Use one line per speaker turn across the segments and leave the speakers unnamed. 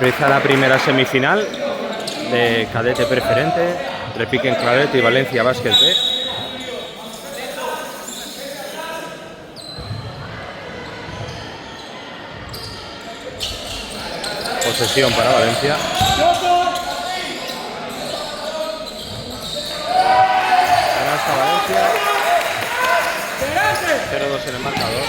Empieza la primera semifinal de cadete preferente, Repiquen Claret y Valencia Básquet B. Posesión para Valencia. Canasta Valencia. 0-2 en el marcador.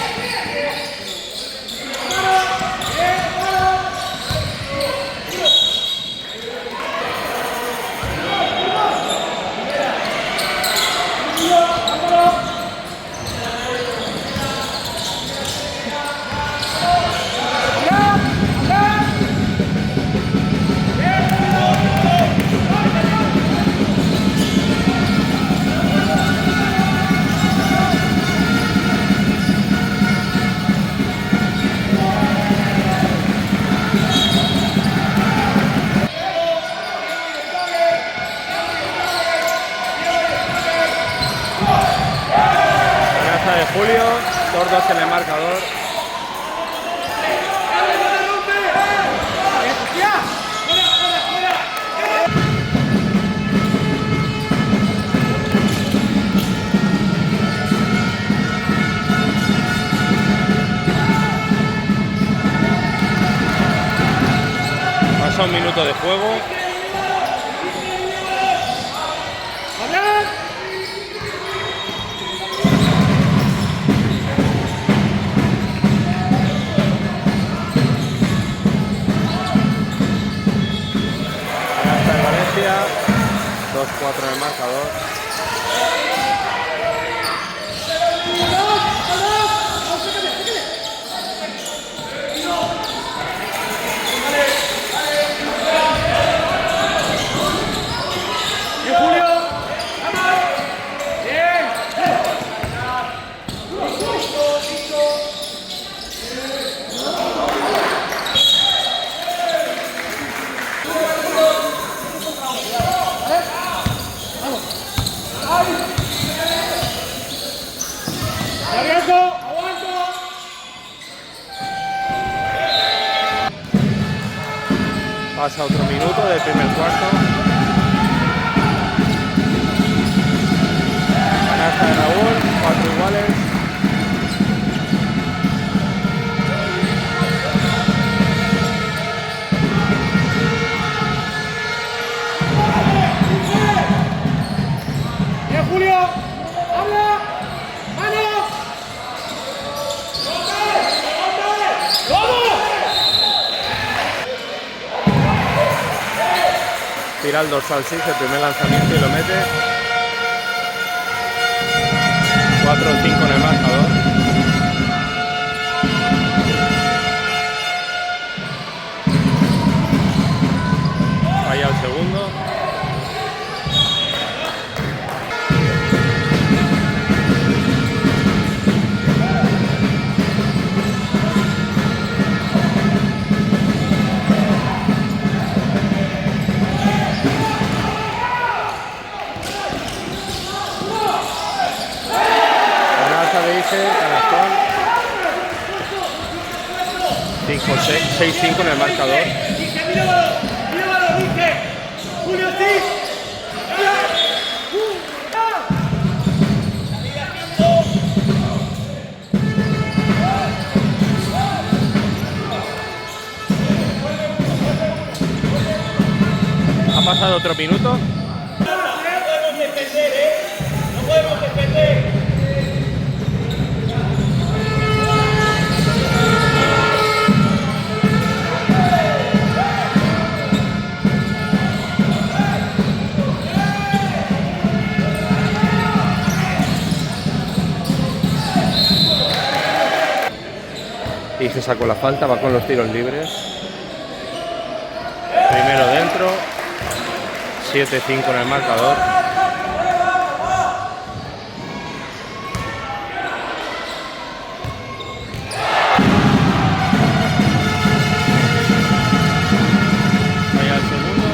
Julio, 2-2 en el marcador. Pasa un minuto de juego. Valencia, 2-4 en el marcador. Pasa otro minuto del primer cuarto. Canasta de Raúl, 4 iguales.
¡Bien, Julio! ¡Habla! ¡Manos! ¡Vamos!
Tira el dorsal 6, el primer lanzamiento y lo mete. 4-5 en el marcador. Falla el segundo. Canastón. 6-5 en el marcador. Ha pasado otro minuto.
No podemos defender, ¿eh? No podemos defender.
Y se sacó la falta, va con los tiros libres. Primero dentro. 7-5 en el marcador. Vaya el segundo.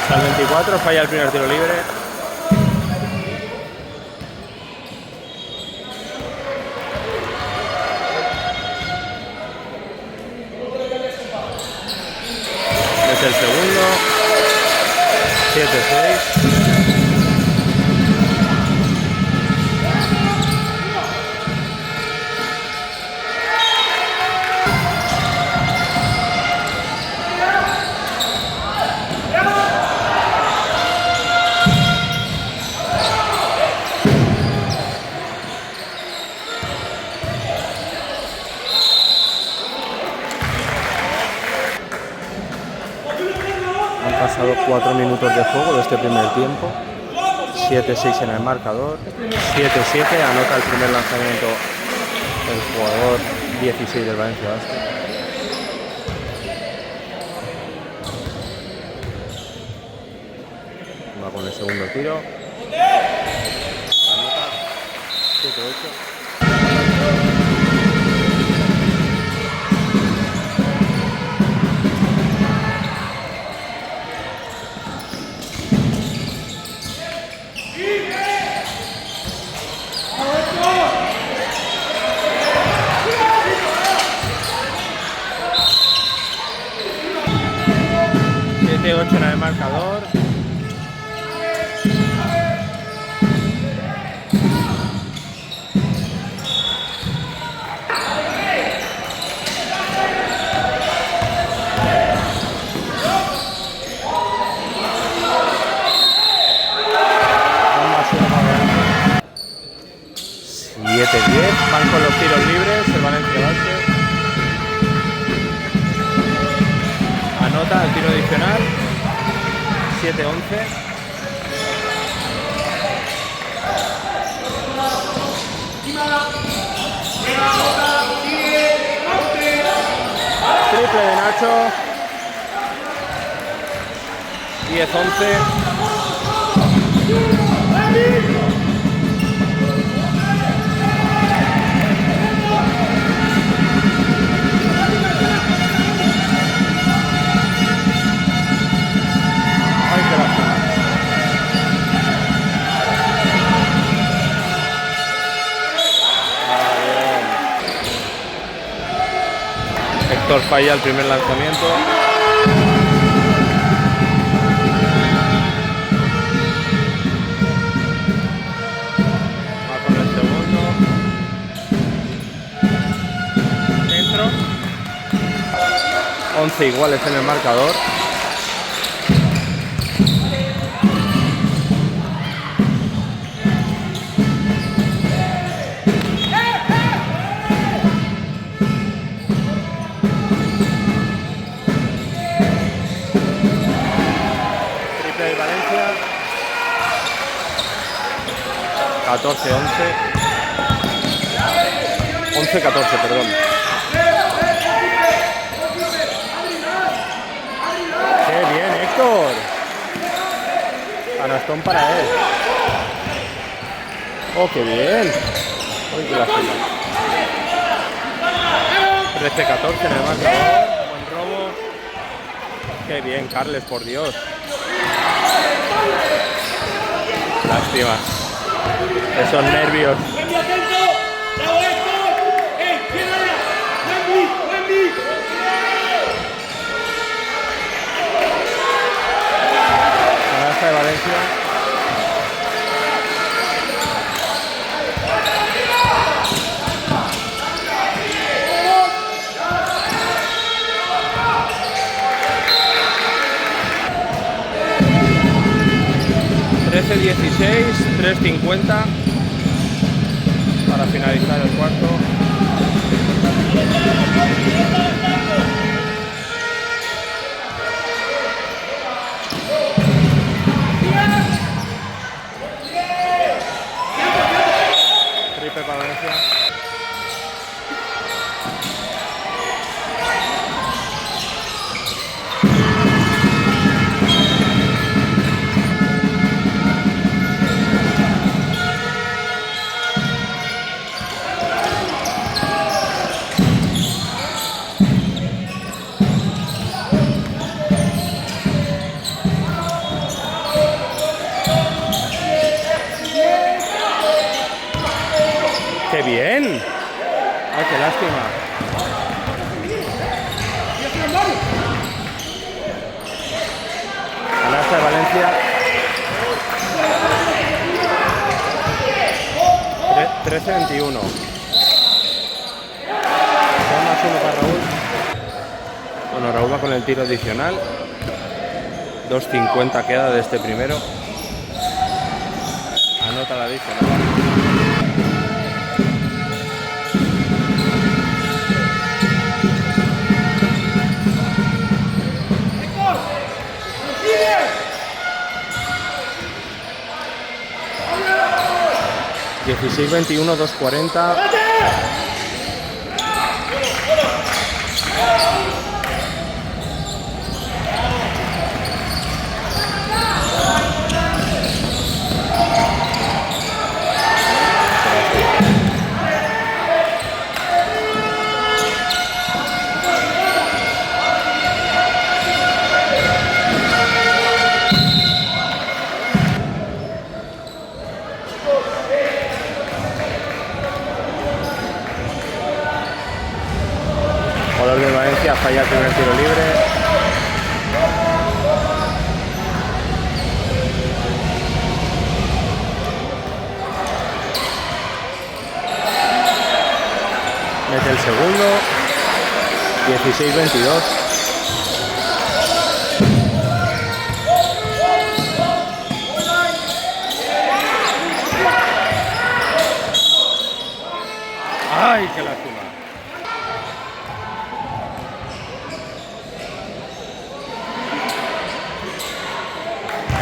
Hasta el 24, falla el primer tiro libre. Es el segundo. 7-6. Han pasado 4 minutos de juego de este primer tiempo. 7-6 en el marcador. 7-7. Anota el primer lanzamiento el jugador 16 del Valencia Basket. Va con el segundo tiro. Anota 7-8. .8 en el marcador. Van con los tiros libres el Valencia Basket. Anota el tiro adicional. 7-11. Triple de Nacho. 10-11. Héctor falla el primer lanzamiento. Va con el segundo. Dentro. 11 iguales en el marcador. De Valencia. 14-11. 11-14, perdón. ¡Qué bien, Héctor! Canastón para él. ¡Oh, qué bien! ¡Uy, qué lástima! 13-14 en el marcador. Buen robo. ¡Qué bien, Carles, por Dios! Lástima. Esos nervios. Canasta de Valencia. (13-16), 3:50 para finalizar el cuarto. Triple para Valencia. ¡Qué bien! ¡Ay, qué lástima! Canasta de Valencia. 13-21. Más uno para Raúl. Bueno, Raúl va con el tiro adicional. 2.50 queda de este primero. Anota la adicional. (16-21, 2.40). Jugador de Valencia falla el primer tiro libre. Mete el segundo. 16-22. ¡Ay, qué lástima!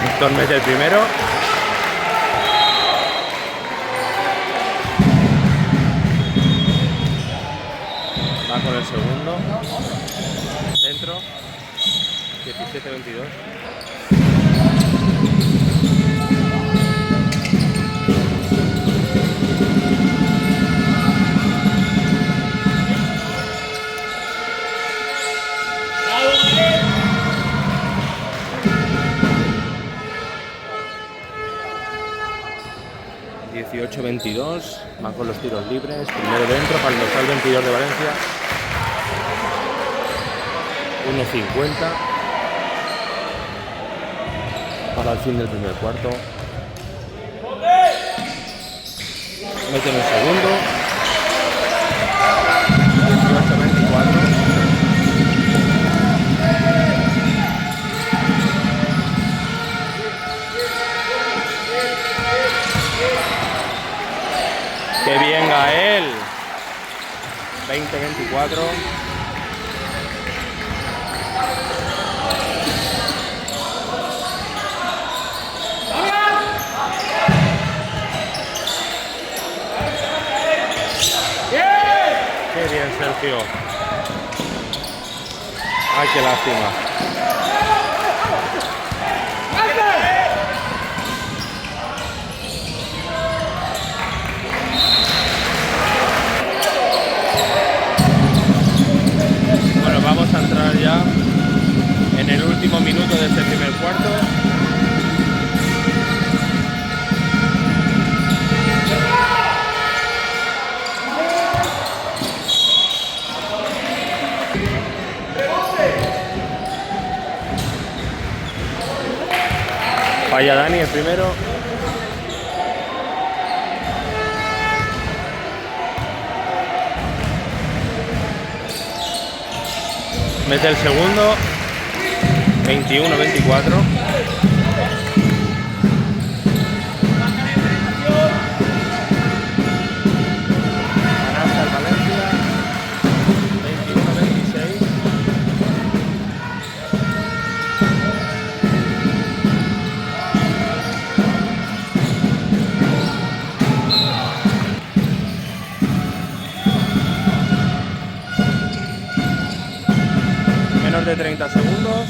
Héctor mete el primero. Va con el segundo. Dentro. 17-22. (18-22) van con los tiros libres, primero dentro para el dorsal 22 de Valencia. 1.50 para el fin del primer cuarto. Meten el segundo. 18-24. ¡Qué bien, Gael! 20-24. ¡Qué bien, Sergio! ¡Ay, qué lástima! Vamos a entrar ya en el último minuto de este primer cuarto. Falla Dani el primero. Mete el segundo. 21-24. Canasta el Valencia. 21-26. Menos de 30 segundos.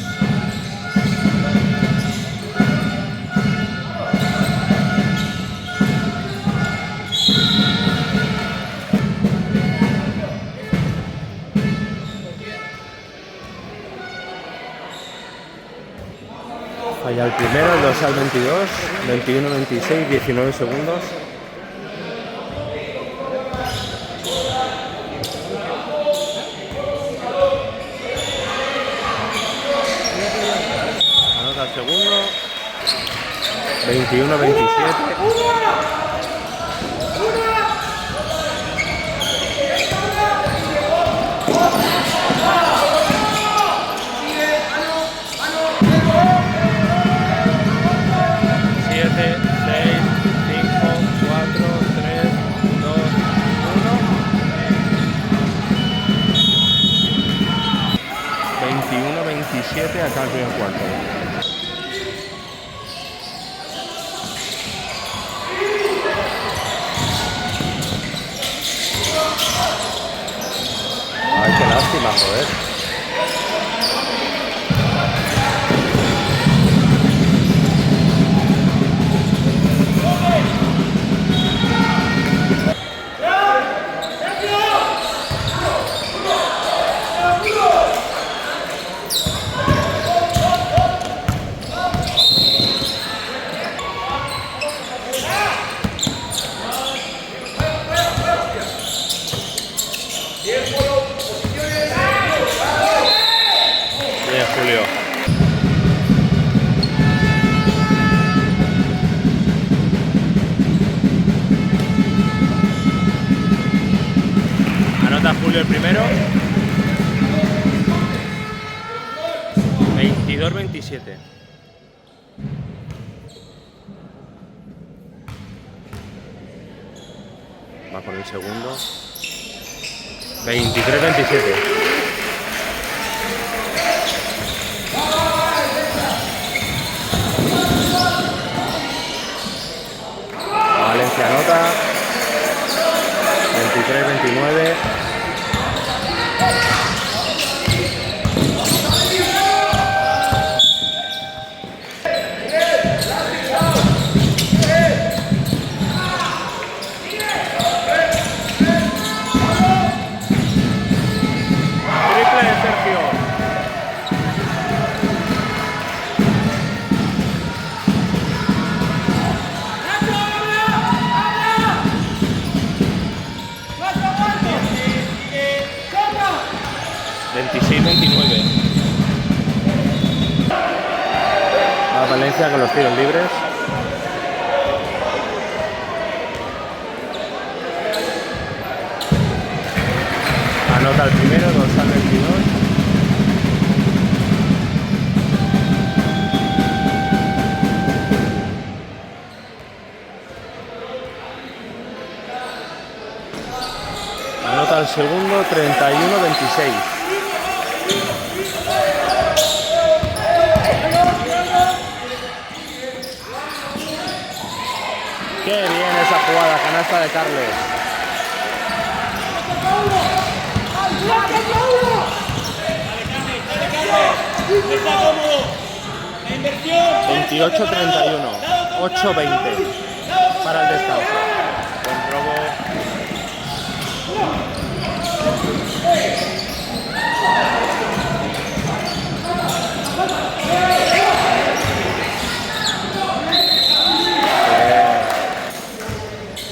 Falla el primero, el dorsal 22, 21-26, 19 segundos. 21-27. Siete, 6, 5, 4, 3, 2, 1. 21-27 acá el primer cuarto. Ay, qué lástima, joder. Bien, Julio. Anota Julio el primero. 22-27. Va por el segundo. 23-27. Valencia anota. 23-29. Triple de Sergio. A Valencia con los tiros libres. Anota el primero, dorsal 22. Anota el segundo, 31-26. Qué bien esa jugada, canasta de Carles.
Está cómodo. La inversión.
28-31, 8-20 para el descanso. Buen robo.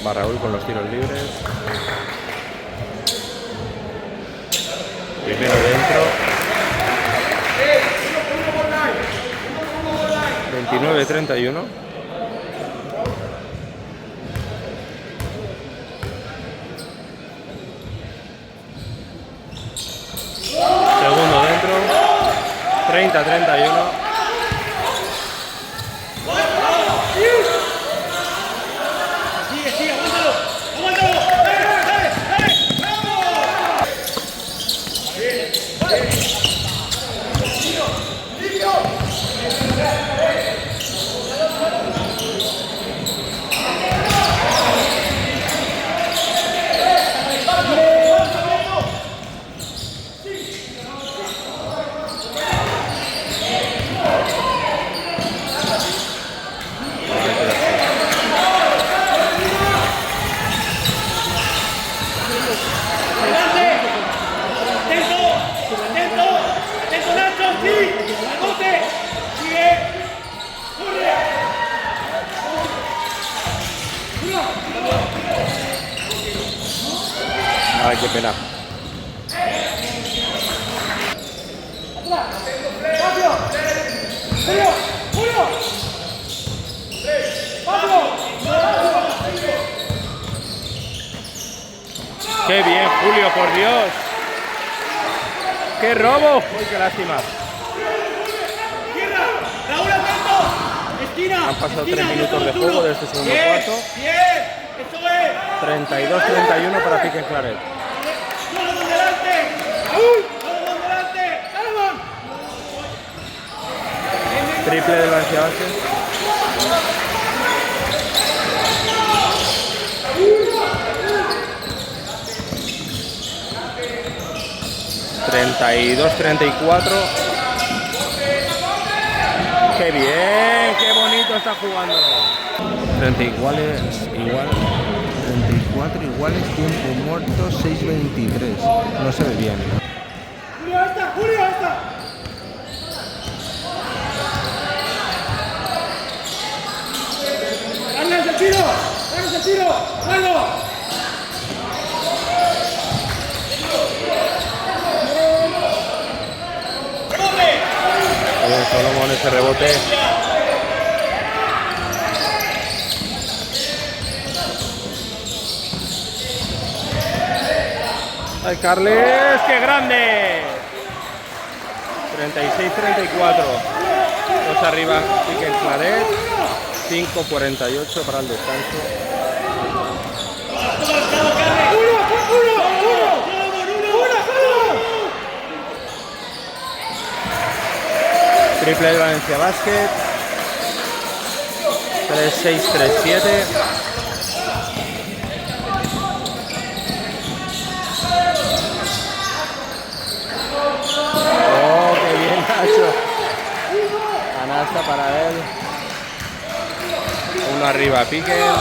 Va Raúl con los tiros libres. Primero dentro. 29-31. Segundo dentro. 30-31.
Sigue, aguántalo. Dale, Atento, Nacho, sí. Anote. Sigue. Corre.
Ay, qué pena.
Julio.
Julio, por Dios. ¡Qué robo! ¡Uy, qué lástima!
Raúl, atento. Esquina.
Han pasado
esquina,
3 minutos de
uno.
juego de este segundo
Bien,
cuarto.
Bien, eso es.
32-31 para Piquen Claret.
¡Salomón delante! ¡Raúl! ¡Salomón delante! ¡Salomón!
Triple del Valencia Basket. (32-34). ¡Qué bien! ¡Qué bonito está jugando! 30 iguales, igual. 34 iguales, tiempo muerto, 6-23. No se ve bien.
¡Julio, esta! ¡Julio, esta! ¡Carles el tiro! ¡Carles el tiro! ¡Carlos!
Solomon ese rebote. ¡Ay, Carles! ¡Qué grande! 36-34. Dos arriba, Piquen Claret. 5-48 para el descanso. Triple de Valencia Basket. 3-6-3-7. Oh, qué bien, Nacho. Canasta para él. Uno arriba, Piquen.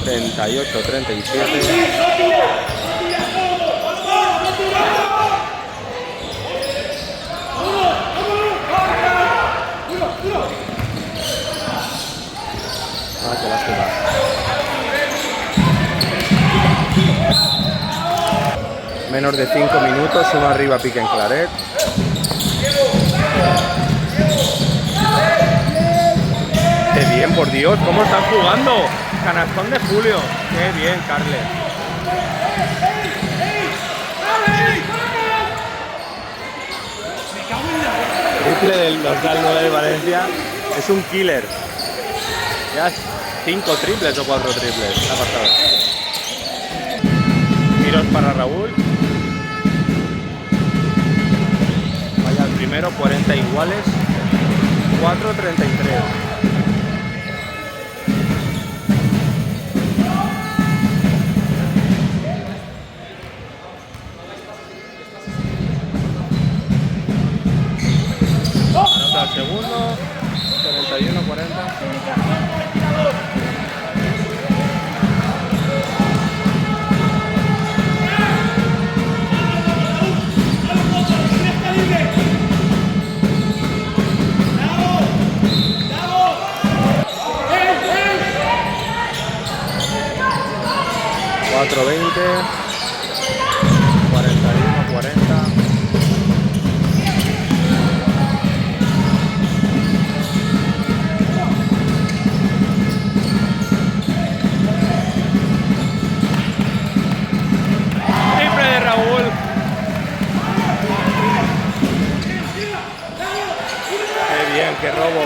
38-37. Ah, qué lástima. Menos de 5 minutos, uno arriba, Piquen Claret. ¡Qué bien, por Dios! ¿Cómo están jugando? Canastón de Julio. ¡Qué bien, Carles! Triple de los Gal 9 de Valencia. Es un killer. Ya 5 triples o 4 triples. Ha pasado. Tiros para Raúl. Vaya el primero, 40 iguales. 4-33. Anota el segundo. 41-40. $4.20, 41-40. Triple de Raúl. Qué bien, qué robo.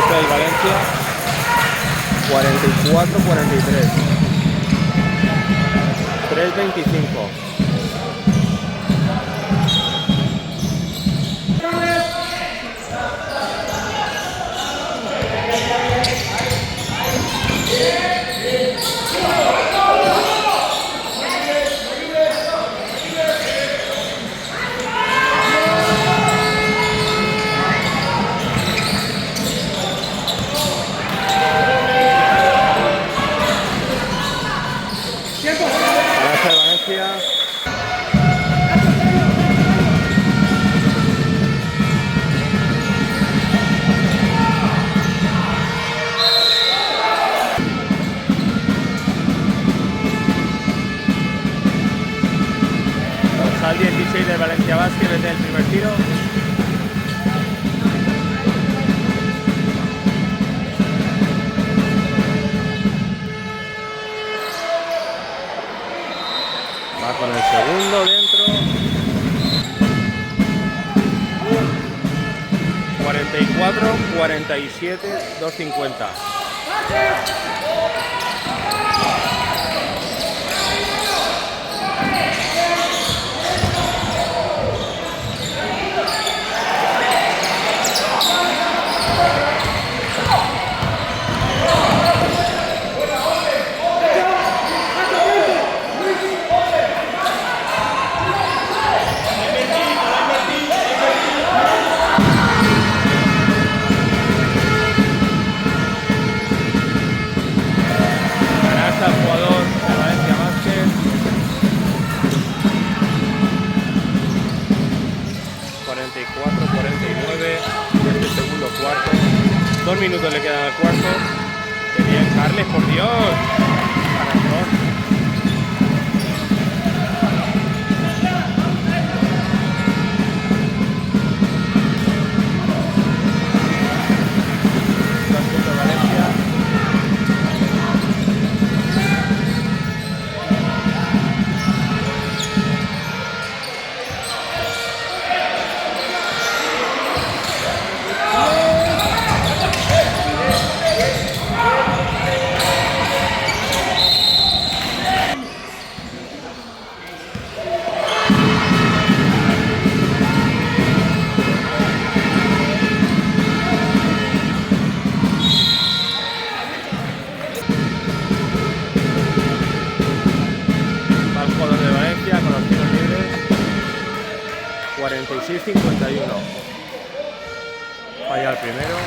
Del Valencia, 44-43, 3-25. Dorsal 16 del Valencia Basket desde el primer tiro. Va con el segundo dentro. 44, 47, 2:50. El jugador de Valencia Basket. 44, 49 de este segundo cuarto. 2 minutos le quedan al cuarto. ¡Qué bien, Carles, por Dios! Canastón. Al jugador de Valencia con los tiros libres. 46-51. Falla el primero.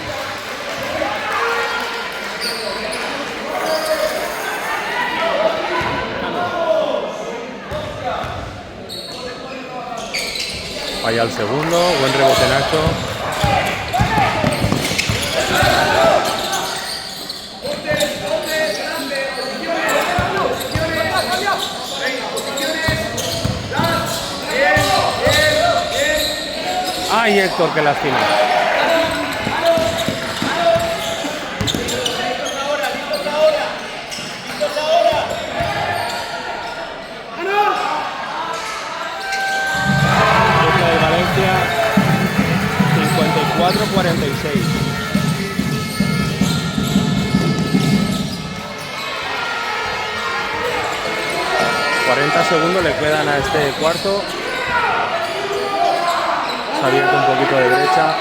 Falla el segundo. Buen rebote Nacho. ¡Ay, Héctor, qué lástima! De Valencia, 54-46. Segundos le quedan a este cuarto. Se ha abierto un poquito de brecha.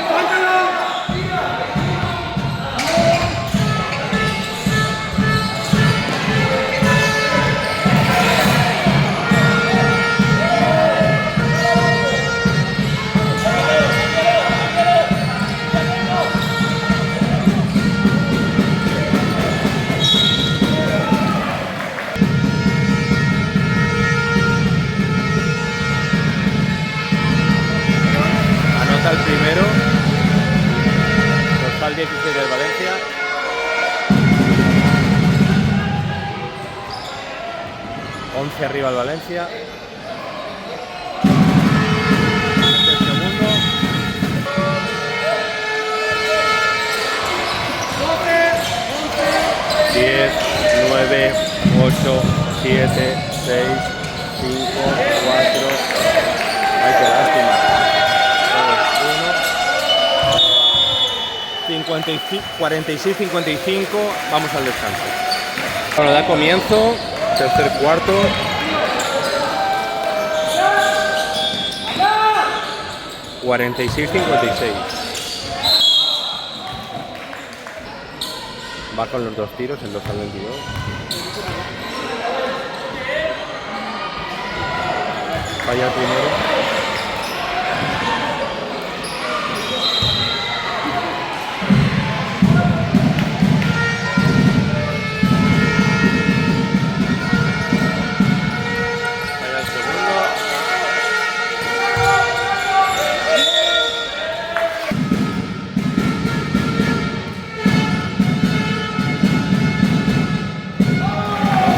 El primero, Dorsal 16 del Valencia. Once arriba el Valencia. El segundo. 10, 9, 8, 7, 6, 5, 4. Ay, qué lástima. 46-55, vamos al descanso. Bueno, da comienzo, tercer cuarto. (46-56). Va con los dos tiros, el 2 al 22. Falla el primero.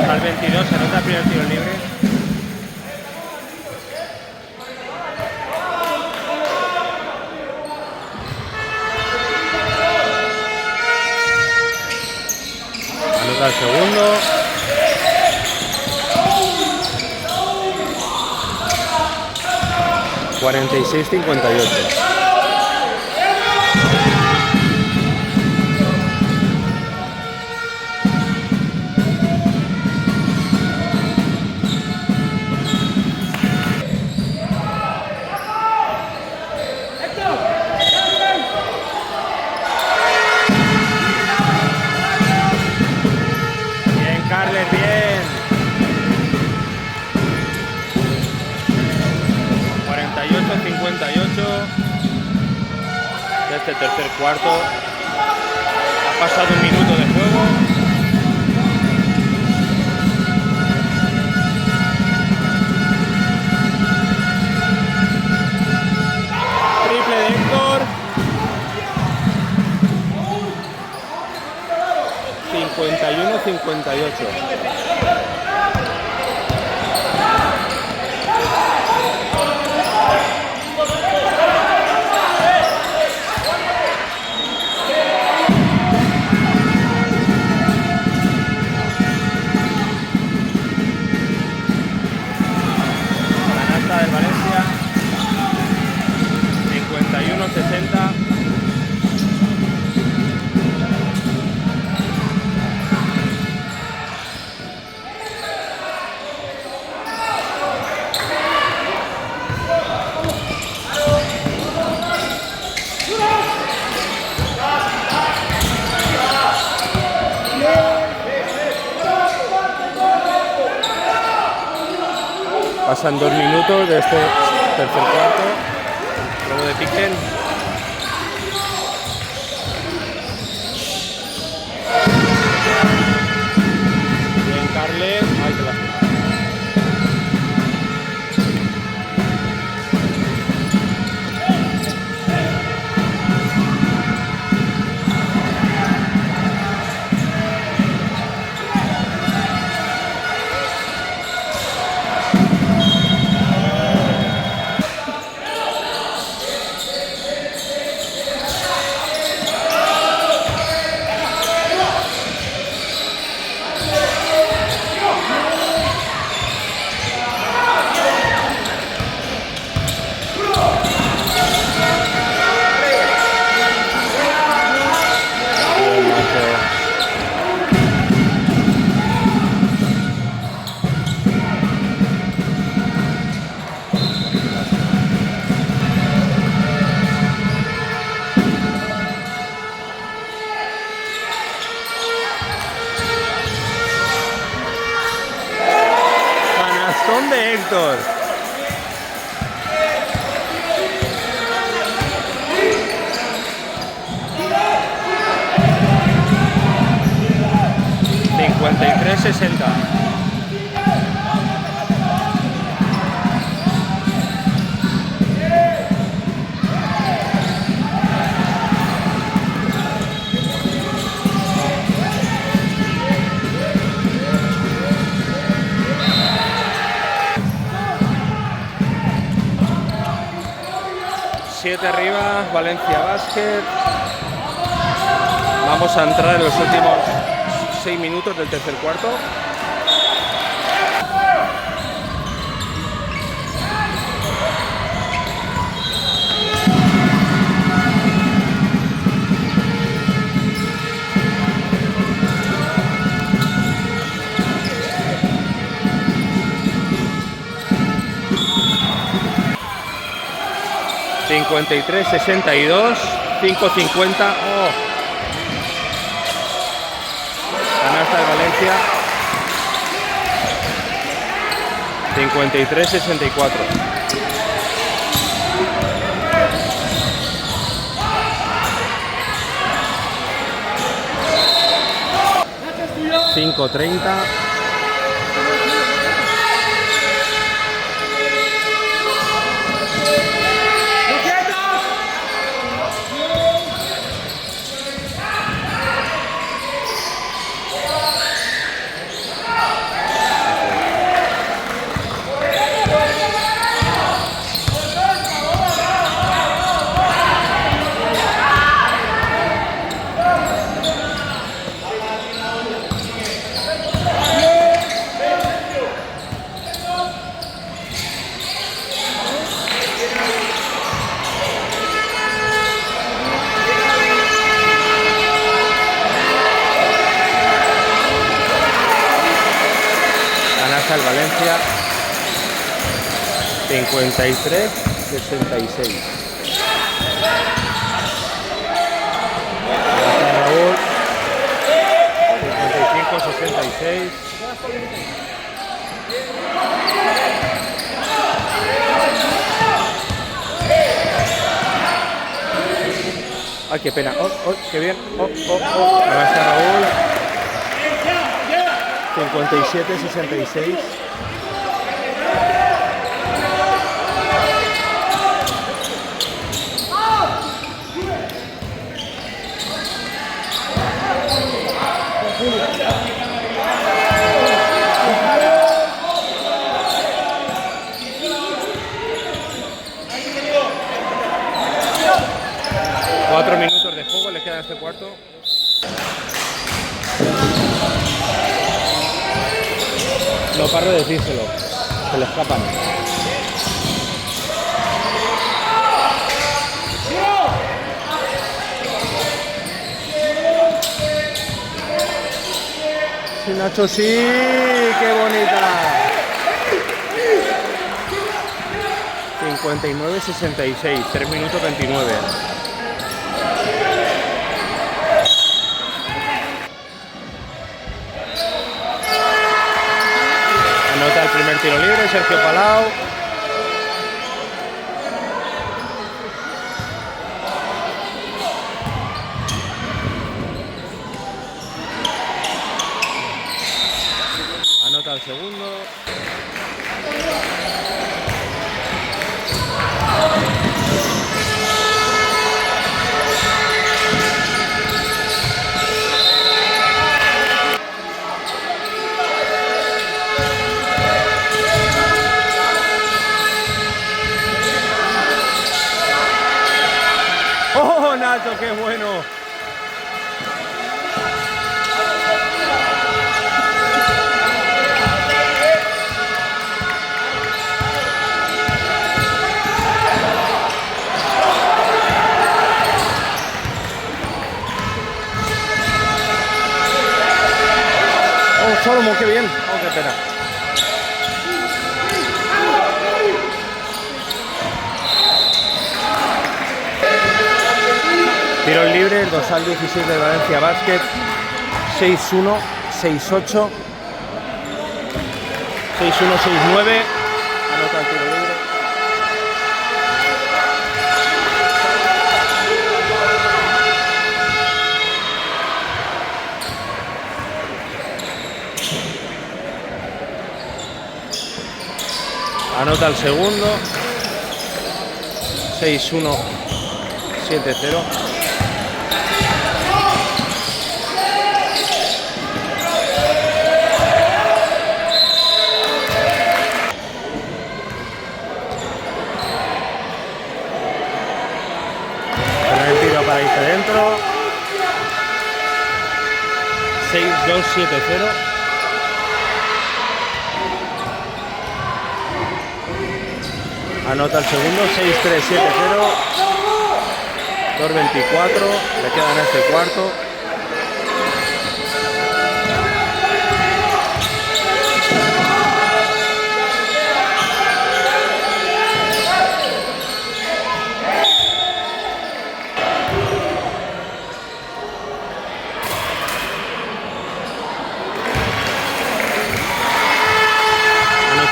Al 22 se anota el primer tiro libre. 46-58. Bien, Carles, bien. 48-58 de este tercer cuarto. Ha pasado un minuto de juego. Triple de Héctor. 51-58. Del Valencia 51-60. Pasan 2 minutos de este tercer cuarto. Luego de Piquen. Bien, Carles. Ahí te la hace. Canastón de Héctor. $53-60. Siete arriba, Valencia Basket. Vamos a entrar en los últimos 6 minutos del tercer cuarto. $53-62, 5:50. Oh. Canasta de Valencia. 53-64. $5.30. el Valencia. 53-66. Raúl. 55-66. Ay, qué pena. Oh, oh, qué bien. Oh, oh, oh. Avanza Raúl. 57-66. Cuatro minutos de juego le queda a este cuarto. No paro de decírselo, se le escapan. Sí, Nacho, sí, qué bonita. 59-66, 3 minutos 29. Anota el primer tiro libre, Sergio Palau. Anota el segundo. ¡Oh, Nacho, qué bueno! ¡Oh, Solomon, qué bien! ¡Oh, qué pena! Tiro libre, el dorsal 16 del Valencia Basket, 6-1, 6-8, 6-1, 6-9, anota el tiro libre. Anota el segundo, 6-1, 7-0. Para irse dentro. 6-2-7-0. Anota el segundo. 6-3-7-0. 2-24. Le quedan este cuarto.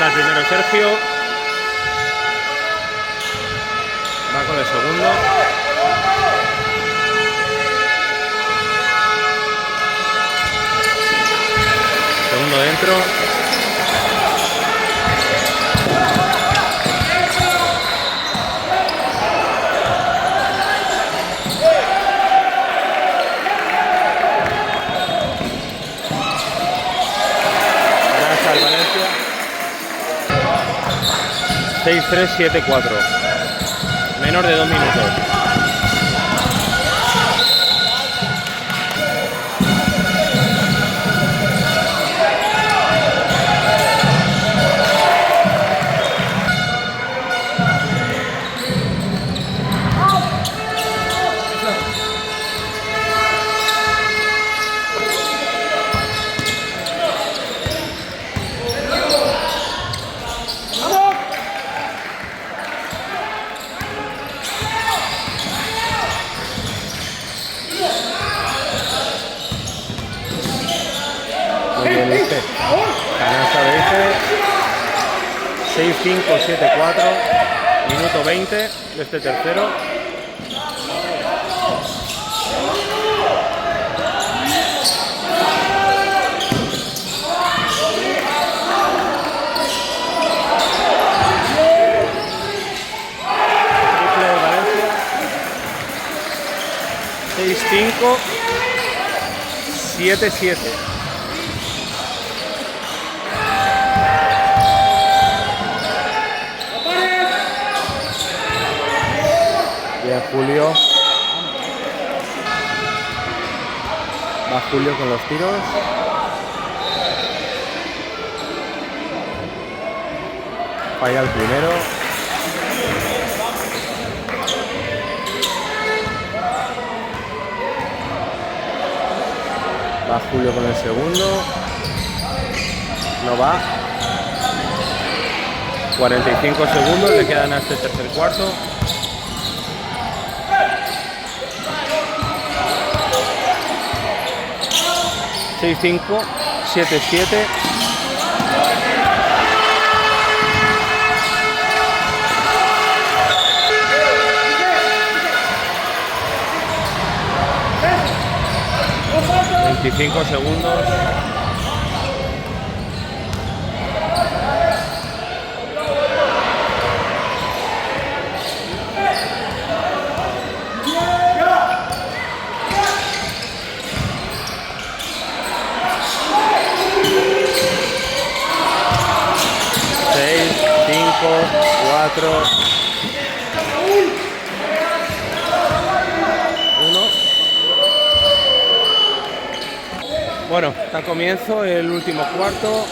El primero Sergio, va con el segundo. Segundo dentro. Gracias al Valencia. 6-3-7-4. Menor de 2 minutos. 6-5, 7-4. Minuto 20 de este tercero. Triple de Valencia. 6-5, 7-7. Bien, Julio. Va Julio con los tiros. Falla el primero. Va Julio con el segundo. No va. 45 segundos le quedan a este tercer cuarto. Seis, 5, 7, 7. $25 segundos. Seis, 5, 4, 1. Bueno, está comienzo el último cuarto.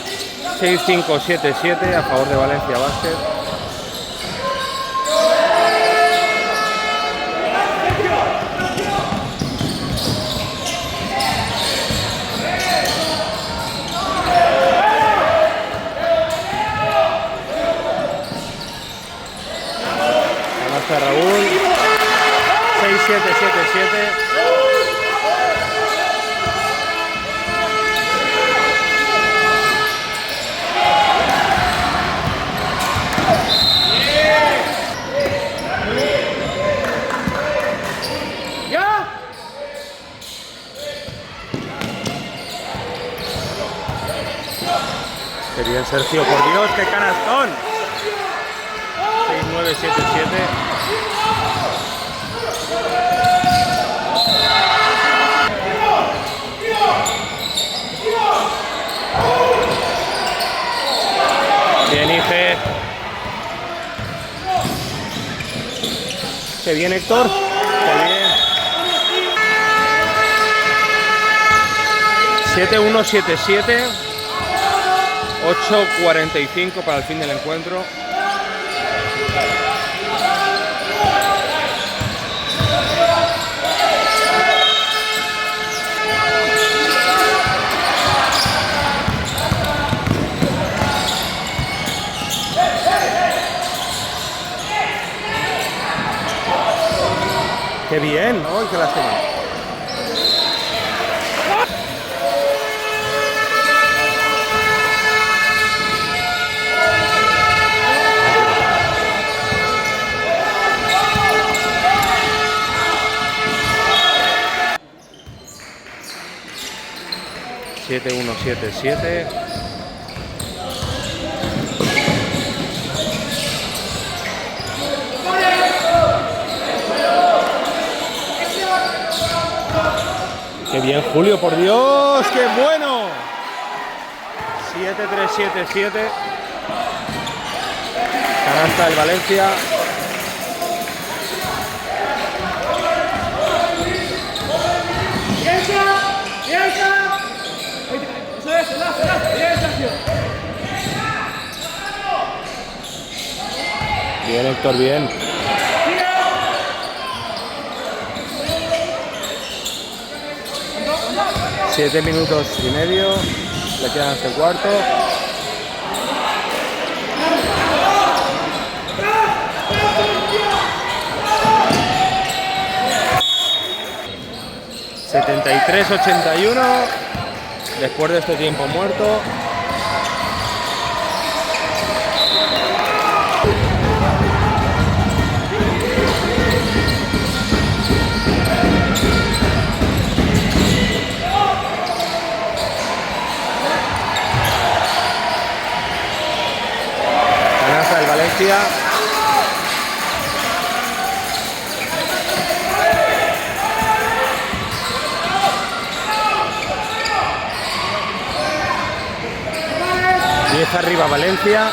6-5, 7-7 a favor de Valencia Basket. Canasta Raúl. 6-7, 7-7. Qué bien, Sergio, por Dios, qué canastón. 6-9, 7-7. Bien, Ige. Qué bien, Héctor. Qué bien. 7-1, 7-7. 8:45 para el fin del encuentro. ¡Qué bien! ¡Ay, qué lástima! Siete, 1, 7, 7. ¡Qué bien, Julio, por Dios! ¡Qué bueno! 7-3, 7-7. Canasta del Valencia. Bien, Héctor, bien. Siete minutos y medio. Le quedan este cuarto. $73-81. Después de este tiempo muerto. Valencia. Diez arriba Valencia.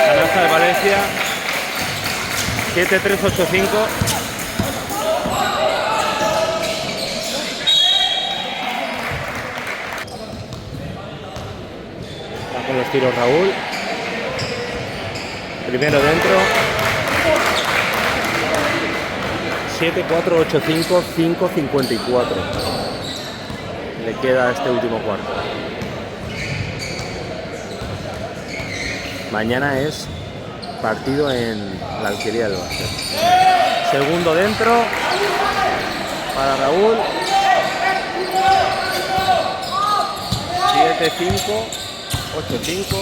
Canasta de Valencia. 7-3-8-5. Va con los tiros Raúl. Primero dentro. 7-4-8-5, 5-54. Le queda este último cuarto. Mañana es partido en la Alquería del Básquet. Segundo dentro para Raúl. 7-5, 8-5.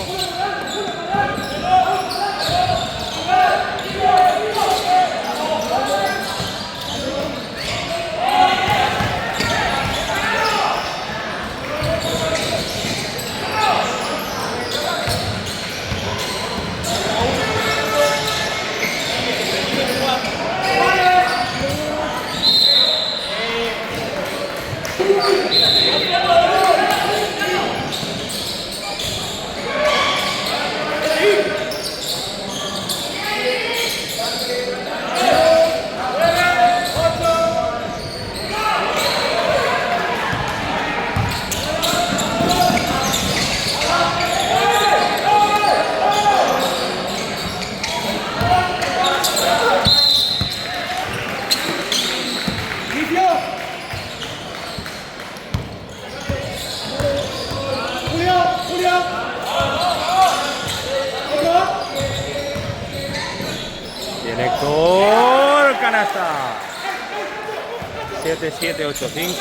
Héctor, canasta. 7-7-8-5.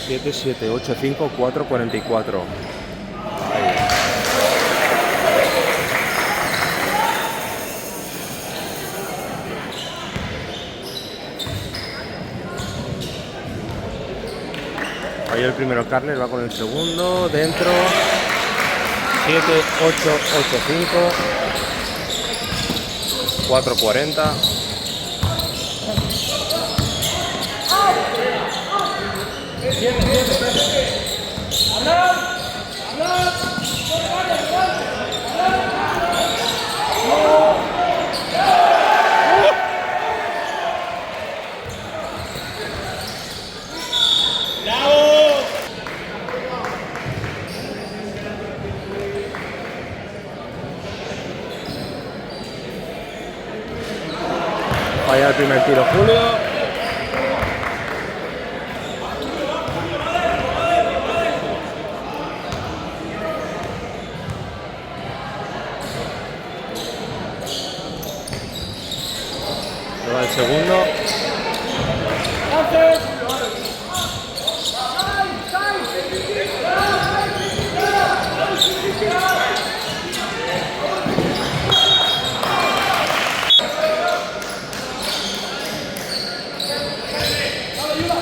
Siete, 7, 8, 5, 4, 44. Ahí el primero Carles, va con el segundo, dentro. 7, 8, 8, 5. 4, 40. Falla el primer tiro Julio. Luego el segundo.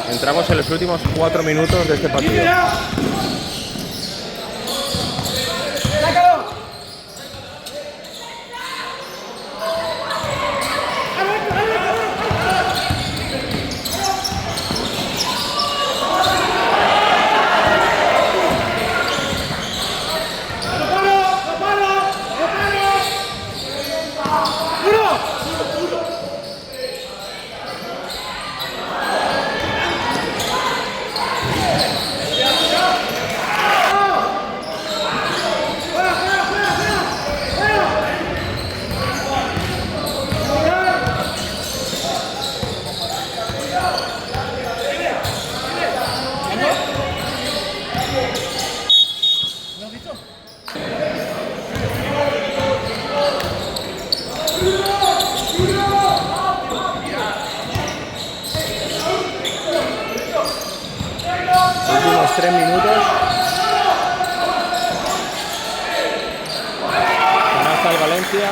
Entramos en los últimos 4 minutos de este partido. 3 minutos. Canasta el Valencia.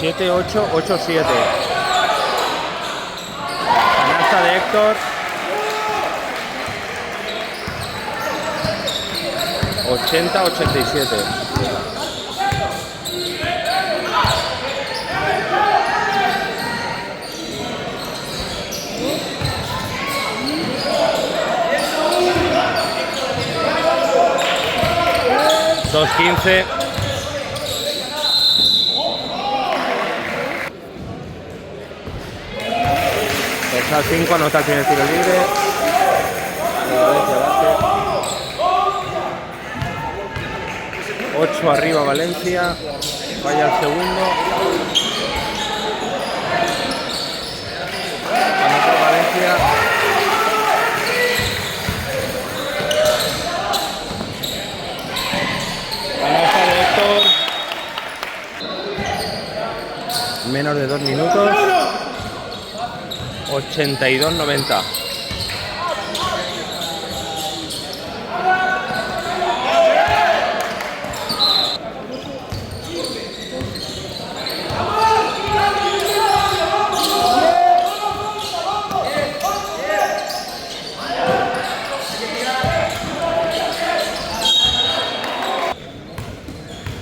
Siete, 8, 8, 7. Canasta de Héctor. 80, 87. Dos 15. Al 5, anota el primer tiro libre. Valencia bate. 8 arriba Valencia. Vaya el segundo. Anota Valencia. Canasta de Héctor. Menos de 2 minutos. 82-90.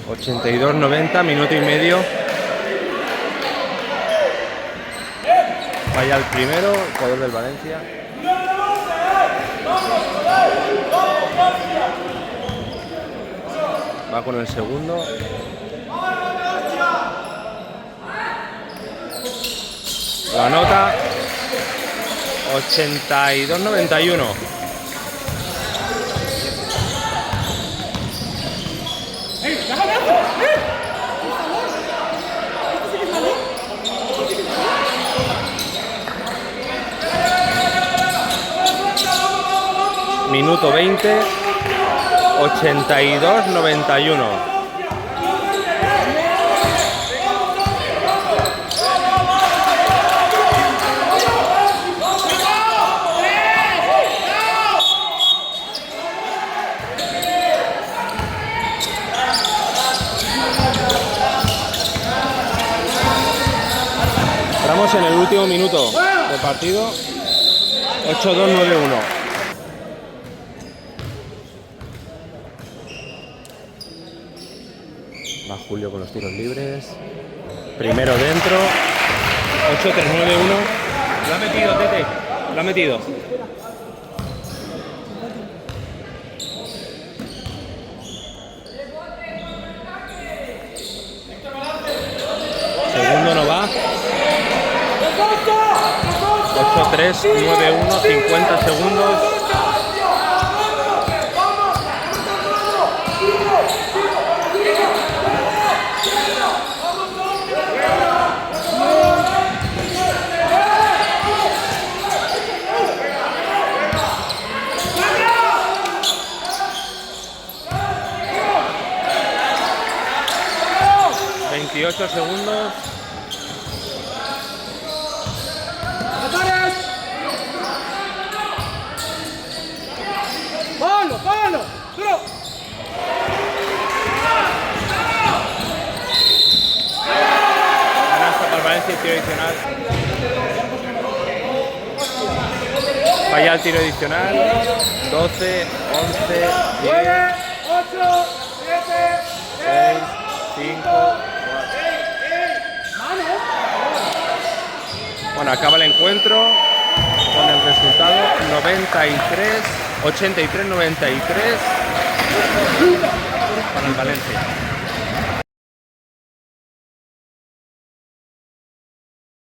$82-90, minuto y medio. Vaya el primero, el jugador del Valencia. Va con el segundo. La nota 82-91. Minuto 20, 82-91. Estamos en el último minuto del partido. 8-2-9-1. Va Julio con los tiros libres. Primero dentro. 8-3-9-1. Lo ha metido, Tete. Lo ha metido. Segundo no va. 8-3-9-1. 50 segundos. Segundos.
¡Palo, palo! ¡Duro!
Canasta para Valencia y tiro adicional. Falla el tiro adicional. 12, 11, 10,
9, 8, 7,
6, 5. Bueno, acaba el encuentro con el resultado 83-93 para el Valencia.